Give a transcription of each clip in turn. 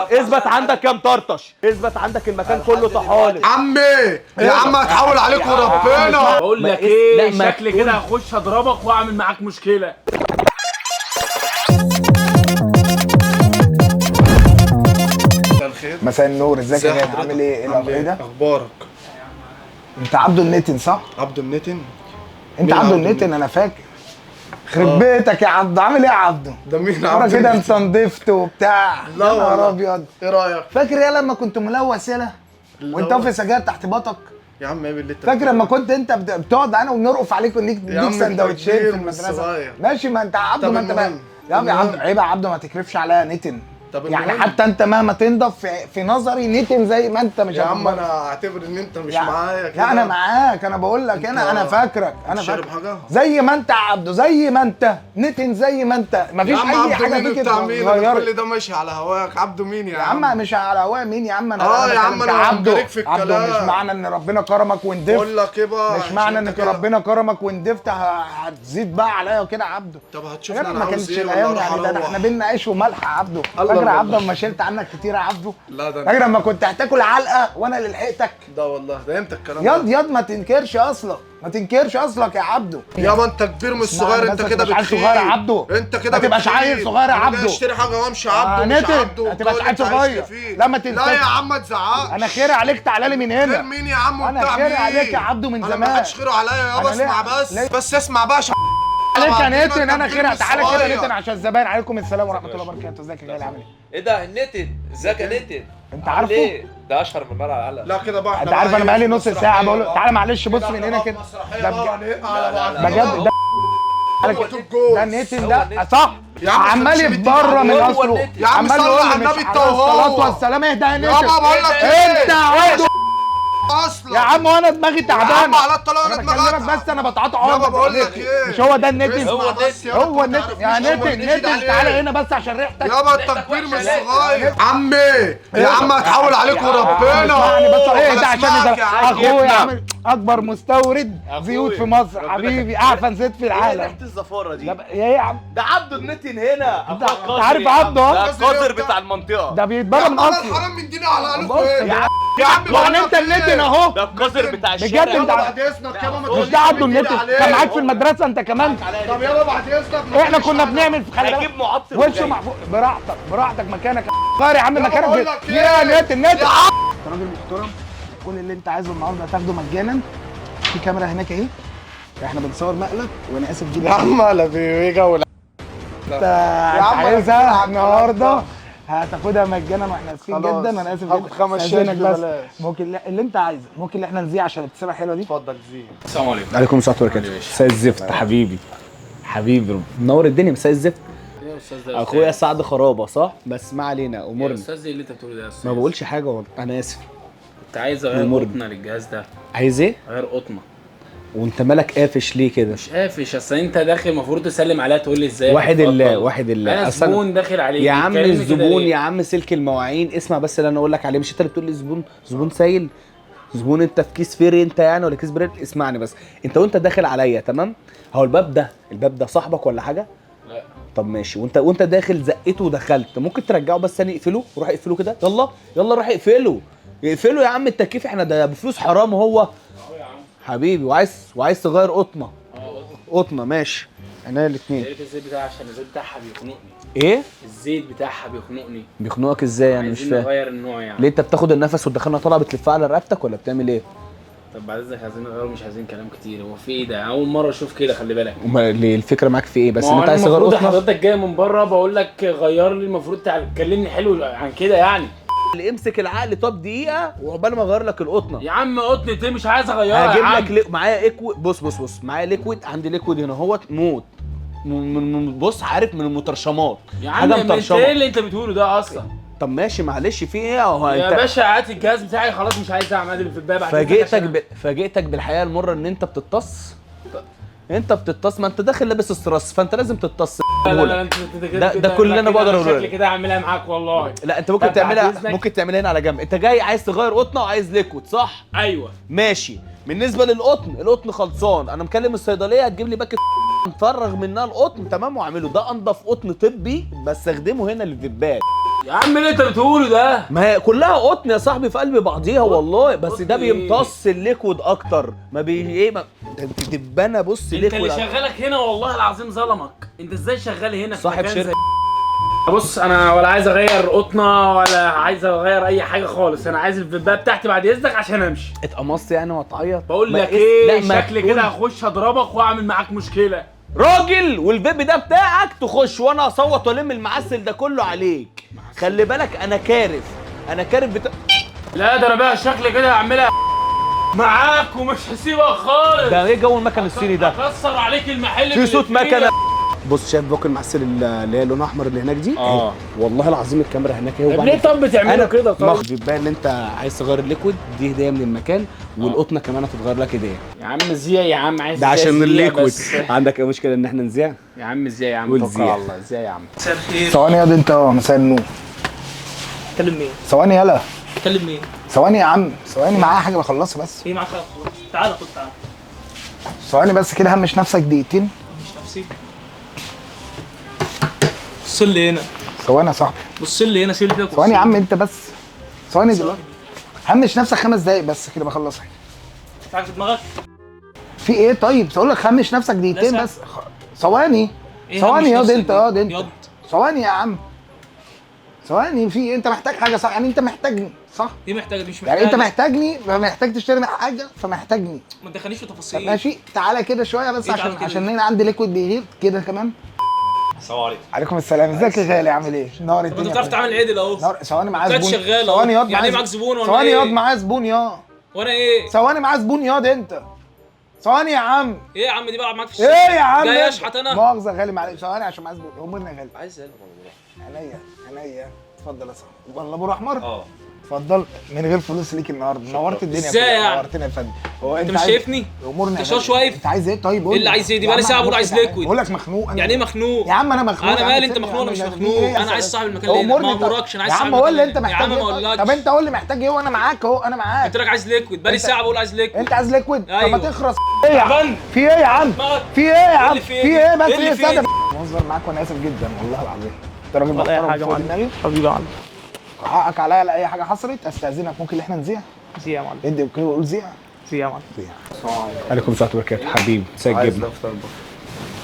اثبت عندك يا مطرطش، اثبت عندك المكان كله طحالب. عمي يا عم هتحول عليك وربنا. بقول لك ايه، شكلي كده هخش اضربك واعمل معاك مشكله. مساء النور، ازيك يا غالي؟ عامل ايه؟ ايه الاخبار؟ ايه ده؟ اخبارك؟ انت عبده النتن صح؟ عبده النتن؟ انت عبده النتن انا فاكر. يخرب بيتك يا عبده، عامل ايه يا عبده؟ ده مين مرة عبده كده النتن؟ انت نضفت وبتاع. لا يا نهار والله. ابيض. ايه رايك؟ فاكر يا لما كنت ملوث يالا؟ وانت واقف سجاير تحت باطك؟ يا عم ايه اللي انت فاكر لما كنت انت بتقعد معانا ونرقف عليك ونديك يا عم سندوتشين كبير في مش المدرسه؟ صغير. ماشي، ما انت عبده، طب ما انت بقى المهم. يا عم المهم. عبده، عيب يا عبده، ما تكرفش عليا نتن. طب يعني المهم. حتى انت مهما تنضف في نظري نتن زي ما انت، مش يا عم هتبقى- انا اعتبر ان انت مش يعني معايا كده. لا انا معاك، انا بقول لك انا فاكرك، انا شارب فاكرك حاجة؟ زي ما انت يا عبده، زي ما انت نتن، زي ما انت، يا مفيش عم اي عبده حاجه مين فيك بتاع مين؟ أنا كل اتغيرت. ده ماشي على هواك. عبده مين يا عم مش على هواء مين يا عم، انا يا عم بكلمك انا عبده. هنجريك في عبده، الكلام. مش معنى ان ربنا كرمك وندفت، بقول لك ايه بقى؟ مش معنى عشان انك كده- ربنا كرمك وندفت هتزيد بقى عليا وكده يا عبده. طب يا هتشوفنا جدع انا ما عاوز كانتش ايه ولا الايام اروح يعني، ده اروح؟ احنا بينا عيش وملح يا عبده. الله فاكر يا الله. عبده اما شلت عنك كتير يا عبده؟ لا ده فاكر لما كنت هتاكل علقه وانا اللي لحقتك؟ ده والله ده امتى الكلام ياض ده؟ ما تنكرش اصلك، ما تنكرش اصلك يا عبده. يابا انت كبير مش صغير، انت بس كده ما تبقاش بتخيل. صغير يا عبده. انت كده ما تبقاش بتخيل. عيل صغير يا انا جاي عبده. اشتري حاجه وامشي عبده مش نتن، عبده. ما تبقاش وتقول عيل انت عايش صغير. فيه. لا ما تنساش. لا يا عم ما تزعقش. انا خير عليك، تعالى لي من خير هنا. مين يا عم انا وبتاع خير مين؟ عليك يا عبده من انا زمان. ما حدش خيره عليا يابا. أنا ليه- اسمع بس ليه؟ بس اسمع بقى عليك يا بعدين نتن، انت انا كبير خير. مش تعالى كده صغير. نتن عشان الزباين. عليكم السلام ورحمه الله وبركاته. ازيك يا غالي؟ عامل ايه؟ ايه ده النتن؟ ازيك يا نتن؟ انت عامل عارفه؟ ايه؟ ده اشهر من نار على العلق. لا كده بقى انت عارف انا بقالي نص ساعه بقول له تعالى معلش بص من هنا كده. ده بجد، بجد ده ده نتن ده صح. يا عم عمال مش يتبرى من هو اصله. النتن. يا عم عمال صل يقول على لي النبي مش انت عليه وهو. الصلاه والسلام. اهدى يا نتن. يابا بقول لك انت عبده اصلا يا عم، وانا دماغي يا عم تعبانه. على الطلاق انا انا بكلمك دماغي بس، انا بتعاطى يابا عقد. بقول لك ايه؟ مش هو ده النتن؟ اسمع بس يابا، هو انت النتن يا تعرفنيش، هو نتن. نشيد نتن عليه. تعالى هنا بس عشان ريحتك. يابا انت كبير مش صغير. عمي إيه؟ يا عم هتحول عليك وربنا. اسمعني بس ايه ده أنا عشان اسمعك يا عم. اخويا عامل اكبر مستورد زيوت في مصر حبيبي، اعفن زيت في ايه العالم. ريحه الزفاره دي؟ ده ايه يا عم؟ ده عبده النتن هنا. انت أخوك قاصر عارف يا عم. عبده؟ ده القاصر بتاع المنطقه. ده يا بيتبرى عم من انا اصله. الحرام من ديني على بص قلبه يا عم، يا عم يعني انت النتن اهو. ده القاصر بتاع بجد الشارع. انت بعد اذنك يابا ما مش ده عبده النتن؟ كان معاك في المدرسه انت كمان. طب يابا بعد اذنك ما احنا تجيش كنا على- بنعمل في خلي هجيب بالك معطر وشه وجاي. محفوظ. براحتك مكانك. غير يا عم يابا مكانك. بقول لك يا ايه؟ نتن انت راجل محترم. كل اللي انت عايزه النهارده هتاخده مجانا. في كاميرا هناك اهي، احنا بنصور مقلب. وانا اسف دي يا عم لا في جو انت عم عايزها أنا النهارده هتاخدها مجانا، واحنا اسفين خلاص. جدا. انا اسف هاخد جدا. 5 استأذنك شيش بس. ببلاش. ممكن اللي انت عايزه، ممكن اللي احنا نذيع عشان الابتسامه الحلوه دي. اتفضل زين. السلام عليكم. عليكم السلام ورحمه الله وبركاته. مساء الزفت حبيبي، حبيبي منور الدنيا. مساء الزفت ايه يا استاذ ده؟ اخويا سعد خرابه صح؟ بس ما علينا، يا امورنا. استاذ ايه اللي انت بتقوله ده يا استاذ؟ ما بقولش حاجه والله، انا اسف. كنت عايز اغير أمورنا. قطنه للجهاز ده. عايز ايه؟ غير قطنه. وانت مالك قافش ليه كده؟ مش قافش، اصل انت داخل المفروض تسلم عليها تقول لي ازاي. واحد الله وحد الله. انا أصل زبون داخل عليك. يا عم بتكلمني كده الزبون ليه؟ يا عم سلك المواعين. اسمع بس اللي انا اقول لك عليه. مش انت اللي بتقول لي زبون سايل؟ زبون انت في كيس فيري انت يعني ولا كيس بريد؟ اسمعني بس، انت وانت داخل عليا تمام، هو الباب ده صاحبك ولا حاجه؟ لا. طب ماشي، وانت داخل زقته ودخلت، ممكن ترجعه بس ثاني اقفله. روح اقفله كده، يلا روح اقفله يا عم. التكييف احنا ده بفلوس حرام هو حبيبي. وعايز تغير قطنه. قطنه ماشي، عينيا الاثنين. يا ريت الزيت بتاعها عشان الزيت بتاعها بيخنقني. ايه الزيت بتاعها بيخنقني. بيخنقك ازاي يعني؟ مش عايزين فاهم نغير النوع يعني. ليه. انت بتاخد النفس والدخانه طالعه بتلفها على رقبتك ولا بتعمل ايه؟ طب بعد اذنك عايزين نغير، مش عايزين كلام كتير. هو في ايه ده؟ اول مره اشوف كده، خلي بالك. ليه الفكره معاك في ايه؟ بس ما ان هو انت أنا عايز تغير المفروض قطنه. حضرتك جاي من بره بقول لك غير لي، المفروض تكلمني حلو عن كده يعني. اللي امسك العقل طب دقيقه وعقبال ما اغير لك القطنه. يا عم قطنة ايه؟ مش عايز اغيرها. هجيب يا عم. لك معايا اكويد. بص معايا ليكويد. عندي ليكويد هنا اهوت موت. بص عارف من المترشمات. يا حاجه عم انت ايه مترشمه. اللي انت بتقوله ده اصلا؟ طب ماشي معلش في ايه اهو يا انت. باشا هات الجهاز بتاعي خلاص، مش عايز اعمل اللي في الباب. فاجئتك بالحقيقه المره ان انت بتتص. ما انت داخل لابس الصراص، فانت لازم تتص. لا انت ده كل اللي انا بقدر اقوله شكلي لك. كده اعملها معاك والله. لا انت ممكن طب تعملها، بعد إذنك. ممكن تعملها هنا على جنب. انت جاي عايز تغير قطنه وعايز ليكويد صح؟ ايوه ماشي. بالنسبه القطن خلصان. انا مكلم الصيدليه هتجيب لي باكت نفرغ منها القطن تمام واعمله. ده انضف قطن طبي بستخدمه هنا للدبات. يا عم اللي انت بتقوله ده ما هي كلها قطن يا صاحبي في قلب بعضيها والله، بس ده بيمتص الليكويد اكتر ما ايه ده انت دبانه. بص انت ليكويد اللي شغالك هنا والله العظيم ظلمك. انت ازاي شغال هنا في صاحب مكان شركه. بص انا ولا عايز اغير قطنه ولا عايز اغير اي حاجه خالص، انا عايز الفيبايه بتاعتي بعد اذنك عشان امشي. اتقمصت يعني وهتعيط؟ بقول ما لك لا، ايه، ما شكلي تقول- كده هخش اضربك واعمل معاك مشكله. راجل والبيبي ده بتاعك تخش وانا اصوت والم المعسل ده كله عليك. خلي بالك انا كارف، انا كارف لا ده انا بقى شكلي كده هعملها معاك ومش هسيبك خالص. ده ايه جو المكن الصيني ده؟ هكسر عليك المحل في صوت اللي فيه. مكنه. بص شايف بوك المعسل اللي هي لونها احمر اللي هناك دي؟ اه. والله العظيم الكاميرا هناك اهي. طب ليه طب بتعملوا كده طب؟ بيبان ان انت عايز تغير الليكويد، دي هديه من المكان، والقطنه كمان هتتغير لك هديه. يا عم زيا يا عم، عايز ده إزاي عشان زيا الليكويد. بس. عندك ايه مشكله ان احنا نذيع؟ يا عم ازاي يا عم، قول توكل زيا. على الله. ازاي يا عم؟ مساء الخير. ثواني يا دي انت مساء النور. تكلم مين؟ ثواني يلا. تكلم مين؟ ثواني يا عم، ثواني معايا حاجه بخلصها بس. ايه معاك خلاص؟ تعالى خد تعالى. ثواني بس كده، همش نفسك دقيقتين. مش نفسي. بص لي هنا. ثواني يا صاحبي، بص لي هنا، شيل كده. ثواني يا عم انت بس. ثواني دلوقتي. همش نفسك 5 دقايق بس كده بخلصها. في حاجه في دماغك؟ في ايه طيب؟ بقول لك همش نفسك دقيقتين لا بس. ثواني. إيه ثواني همش ياض نفسك انت، دي؟ ياض انت. ياض. ثواني يا عم. ثواني، في ايه؟ انت محتاج حاجه صح؟ يعني انت محتاجني صح؟ دي محتاجه دي مش محتاجه. يعني انت محتاجني، محتاج تشتري حاجه فمحتاجني. ما تدخلنيش في طب تفاصيل. ماشي، تعالى كده شويه بس ايه تعالى عشان كده؟ عشان انا عندي ليكويد بيغير كده كمان. السلام عليكم. عليكم السلام، ازيك يا غالي؟ عامل ايه؟ نور طب انت الدنيا. بتعرف تعمل عدل اهو. ثواني معايا بتاعت زبون. شغال اهو. ثواني ياض يعني ايه معايا معاك زبون ولا ثواني ايه؟ ياض معايا زبون يا. وانا ايه؟ ثواني معايا زبون ياض انت. ثواني يا عم. ايه يا عم دي بقى معاك في ايه الشارع؟ يا عم؟ جاي اشحت انا؟ مؤاخذة غالي، معلش ثواني عشان معايا زبون. امورنا يا غالي. عايز ايه؟ عينيا عينيا. اتفضل يا صاحبي. والله ابو احمر. اه. اتفضل من غير فلوس ليك النهارده، نورت الدنيا. ازاي يعني؟ نورتنا يا فندم. هو انت مش عايز- شايفني؟ امورنا انت يا غالي. شاش واقف؟ انت عايز ايه طيب؟ قول ايه اللي لي. عايز ايه؟ دي يا بقالي عم ساعه بقول أمورك عايز تعالى. ليكويد. بقول لك مخنوق انا. يعني ايه مخنوق؟ يا عم انا مخنوق. انا يا عم مالي؟ انت سيبني مخنوق ولا مش يا عم. مخنوق؟ إيه يا انا عايز سيدي؟ صاحب المكان اللي هنا. أمورني ما طب. اموركش، انا عايز يا صاحب عم قول لي المكان انت اللي هنا. محتاج يا عم ما ايه؟ اقولكش. طب انت قول لي محتاج ايه وانا معاك اهو، انا معاك. قلت لك عايز ليكويد، بقالي انت- ساعه بقول عايز ليكويد. انت عايز ليكويد؟ طب ما ايوه. تخرس. ايه يا عم؟ تعبان. في ايه يا عم؟ دماغك. في ايه يا عم؟ اللي في في ايه بس؟ ايه اللي ايه في استنى بهزر معاك وانا اسف جدا والله العظيم. انت راجل ولا اي محترم حاجه يا فوق معلم. دماغي. حبيبي يا معلم. حقك عليا لاي حاجه حصلت. استاذنك ممكن ان احنا نذيع؟ زي يا معلم. ادي اوكي وقول ذيع. زي يا معلم. عليكم السلام وبركاته حبيبي. ازيك عايز جبنه؟ دفتر بفر.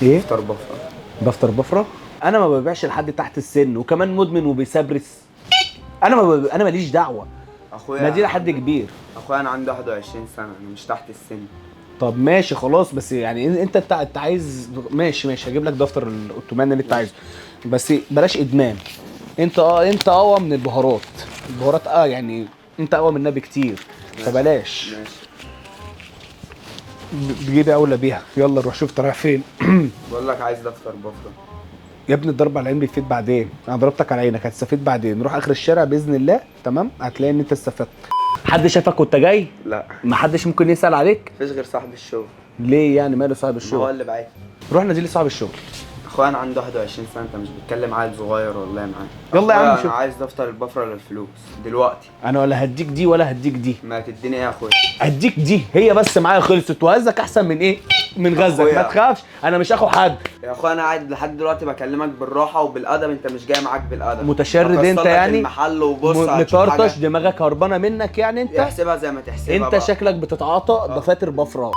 ايه؟ دفتر بفر. دفتر بفره؟ انا ما ببيعش لحد تحت السن، وكمان مدمن وبيسبرس. انا ماليش دعوه. اخويا ما دي لحد كبير. اخويا انا عندي 21 سنه، انا مش تحت السن. طب ماشي خلاص، بس يعني انت عايز ماشي هجيب لك دفتر الاوتومان اللي انت عايزه، بس بلاش ادمان. انت اقوى من البهارات. البهارات يعني انت اقوى منها بكتير، فبلاش. ماشي. بجيبي اولى بيها. يلا روح شوف رايح فين. بقول لك عايز دفتر بفر. يا ابني الضرب على العين بيفيد بعدين. انا ضربتك على عينك، هتستفيد بعدين. روح اخر الشارع باذن الله، تمام؟ هتلاقي ان انت استفدت. حد شافك وانت جاي؟ لا ما حدش ممكن يسال عليك؟ مفيش غير صاحب الشغل. ليه يعني؟ ماله صاحب هو الشغل؟ اللي بعت. روح نادي لي صاحب الشغل. اخويا انا عندي 21 سنه، انت مش بتتكلم عيل صغير والله معاك. يلا يا عم اخويا شوف. انا عايز دفتر البفره للفلوس دلوقتي. انا ولا هديك دي ولا هديك دي. ما تديني ايه يا اخويا؟ هديك دي هي بس معايا خلصت، وهزك احسن من ايه؟ من غزك. أخويا. ما تخافش، انا مش اخو حد. يا اخويا انا قاعد لحد دلوقتي بكلمك بالراحه وبالادب، انت مش جاي معاك بالادب. متشرد هكسر انت لك يعني؟ المحل وبص هتشوف مطرطش، حاجة. دماغك هربانه منك يعني انت؟ احسبها زي ما تحسبها انت بقى. شكلك بتتعاطى دفاتر بفرة.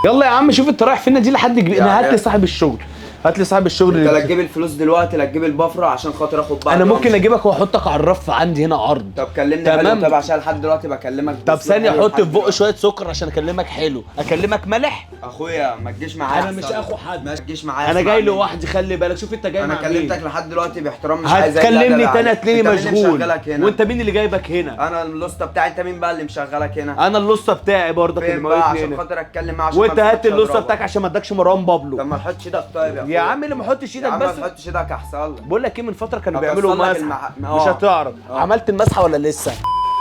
يلا يا عم شوف انت رايح فين. دي لحد كبير. يعني هات لي صاحب الشغل، هات لي صاحب الشغل. انت لا اللي تجيب الفلوس دلوقتي لا تجيب البفره عشان خاطر اخد بعض. انا ممكن اجيبك واحطك على الرف عندي هنا عرض. طب كلمني تمام. حلو. طب عشان لحد دلوقتي بكلمك طب بأسلوب ثانيه حلو احط لحد في بق دلوقتي. شويه سكر عشان اكلمك حلو. اكلمك ملح؟ اخويا ما تجيش معايا. انا مش أحسن. اخو حد. ما تجيش معايا. انا اسمع جاي مني. لوحدي، خلي بالك. شوف انت جاي انا مع كلمتك مين. لحد دلوقتي باحترام، مش عايز أي هتكلمني أدب تاني عليك. هتلاقيني انت مين اللي مشغول. مشغلك هنا؟ وانت مين اللي جايبك هنا؟ انا اللوسته بتاعي. انت مين بقى اللي مشغلك هنا؟ انا اللصه بتاعي برضك اللي فين بقى موتني عشان هنا. خاطر اتكلم معاه عشان وانت ما هات تاخدش اللصه أضربك. بتاعك عشان ما ادكش مروان بابلو. طب ما تحطش ايدك طيب يا اخويا. يا عم اللي ما احطش يا ايدك عم ما بس. تحطش ايدك احسن لك. بقول لك ايه، من فتره كانوا أكسر بيعملوا لك مسح. المح- مش هتعرف. اه. عملت المسحه ولا لسه؟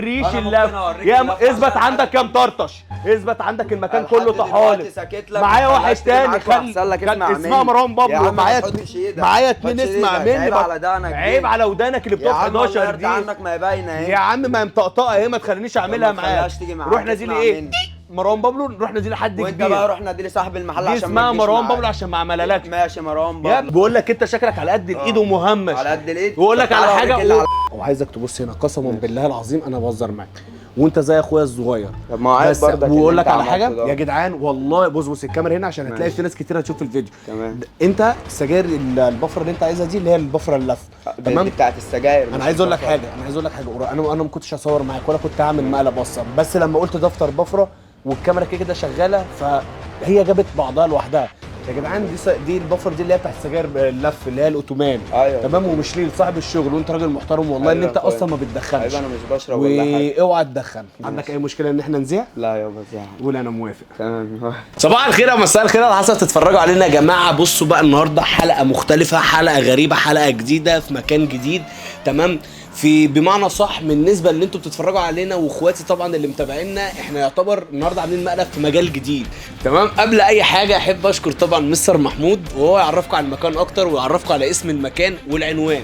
ريش أنا ممكن اللف. أوريك يا اللف اثبت عشان عندك يا مطرطش. اثبت عندك المكان لحد كله دلوقتي طحالب. ساكت لك معايا وما واحد خليهاش تاني معاك وأحسن لك. اسمع اسمها مني. مروان يا بابلو. عم ما معايا تحطش ايدك. معايا ما اتنين تحطش اسمع ايدك. مني عيب بقى. على دقنك دي. عيب على ودانك اللي يا بتقف عم الله 11 يرضى دي. عنك ما هي باينه اهي. يا عم ما هي مطقطقه اهي، ما تخلينيش اعملها ما معاك. تخليهاش تيجي معاك. روح نازل اسمع ايه؟ مني. مروان بابلو نروح ندي لحد وانت كبير. بقى روح نادي لي صاحب المحل دي عشان اسمها ما تجيش مروان معايا. بابلو عشان ما عملهالكش. ماشي مروان يا بابلو بقول لك انت شكلك على قد الايد ومهمش. على قد الايد. واقول لك على تعالى حاجه أوريك اللي وعايزك تبص هنا قسما بالله العظيم انا بهزر معاك وانت زي اخويا الصغير. طب ما هو عيب بس برضك اللي واقول لك انت على حاجه عملته ده. يا جدعان والله بص الكاميرا هنا عشان هتلاقي ماشي. في ناس كتير هتشوف الفيديو. تمام. انت السجاير البفره اللي انت عايزها دي اللي هي البفره اللف تمام تمام. بتاعت السجاير. انا عايز اقول لك حاجه انا ما كنتش هصور معاك ولا كنت هعمل مقلب اصلا، بس لما قلت دفتر بفره والكاميرا كده شغاله فهي جابت بعضها لوحدها. يا جدعان دي البفر دي اللي هي بتاعت السجاير اللف اللي هي الاوتومان. ايوه تمام. ومش ليه صاحب الشغل وانت راجل محترم والله ان أيوة انت يا أخويا. اصلا ما بتدخنش. ايوه انا مش بشرب ولا حاجه. واوعى تدخن. عندك اي مشكله ان احنا نذيع؟ لا يابا زعل. قول انا موافق. تمام. صباح الخير او مساء الخير على حسب تتفرجوا علينا يا جماعه. بصوا بقى النهارده حلقه مختلفه، حلقه غريبه، حلقه جديده في مكان جديد. تمام. في بمعنى صح بالنسبه اللي انتوا بتتفرجوا علينا واخواتي طبعا اللي متابعينا، احنا يعتبر النهارده عاملين مقلب في مجال جديد. تمام. قبل اي حاجه احب اشكر طبعا مستر محمود وهو يعرفكم على المكان اكتر ويعرفكم على اسم المكان والعنوان.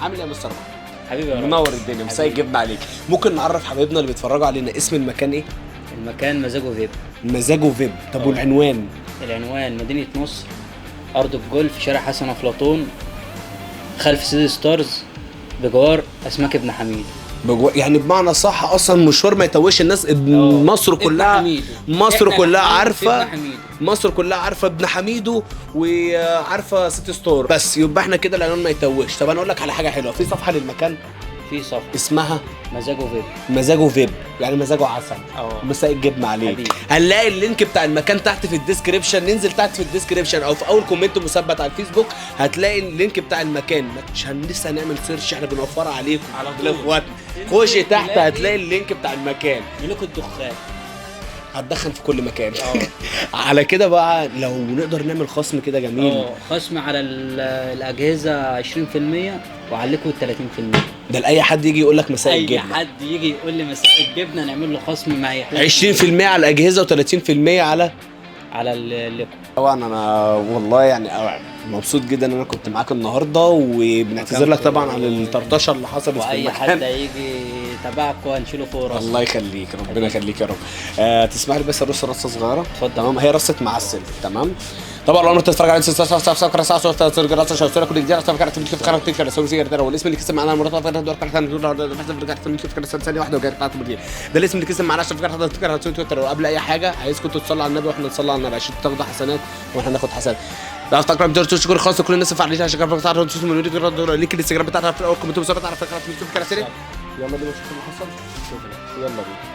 عامل ايه يا مستر محمود؟ حبيبي يا رب. منور الدنيا مساء جبنا عليك. ممكن نعرف حبايبنا اللي بيتفرجوا علينا اسم المكان ايه؟ المكان مزاجه فيب. مزاجه فيب. طب والعنوان؟ العنوان مدينة نصر، أرض الجولف، شارع حسن أفلاطون، خلف سيدي ستارز، بجوار أسماك ابن حميد. يعني بمعنى صح اصلا مشوار ما يتوهش الناس. مصر ابن كلها حميدو. مصر إحنا كلها ابن عارفه حميدو. مصر كلها عارفه ابن حميدو وعارفه سيتي ستور. بس يبقى احنا كده العنوان ما يتوهش. طب انا اقول لك على حاجه حلوه، في صفحه للمكان في صف اسمها مزاجه فيب. مزاجه فيب، يعني مزاجه عسل. اه. مساء الجبنه عليك. حبيبي. هنلاقي اللينك بتاع المكان تحت في الديسكريبشن. ننزل تحت في الديسكريبشن او في اول كومنت مثبت على الفيسبوك هتلاقي اللينك بتاع المكان. مش لسه هنعمل سيرش، احنا بنوفرها عليكم على طول. لاخواتنا. خش تحت هتلاقي اللينك بتاع المكان. ملوك الدخان. هتدخن في كل مكان. على كده بقى لو نقدر نعمل خصم كده جميل. خصم على الأجهزة 20% وعليكم 30%. ده لاي حد يجي يقول لك مساء أي الجبنه. حد يجي يقول لي مساء الجبنة نعمل له خصم معايا 20% على الاجهزه و30% على الليكو. طبعا انا والله يعني مبسوط جدا ان انا كنت معاك النهارده وبنعتذر لك طبعا على الطرطشه اللي حصلت في واي المكان. حد هيجي تبعكم هنشيله فوق راسه. الله يخليك ربنا يخليك يا رب. تسمح لي بس ارص رصه صغيره. اتفضل. تمام. هي رصه معسل. تمام. طبعا لو انت تتفرج على كل جديد والاسم اللي كسب معانا المرات ثانيه واحده وجاي بتاعت ده الاسم اللي كسب معانا عشان فكره تويتر. وقبل اي حاجه عايزكم تصلوا على النبي واحنا نصلي على النبي عشان تاخدوا حسنات واحنا ناخد حسنات. لا افتكر بدور تشكر خاص كل الناس اللي عليها عشان كانوا بتاعتهم من لينك الانستجرام بتاعتها في الاول كومنت بس تعرف فكره يلا بينا نشوف اللي حصل. يلا بينا.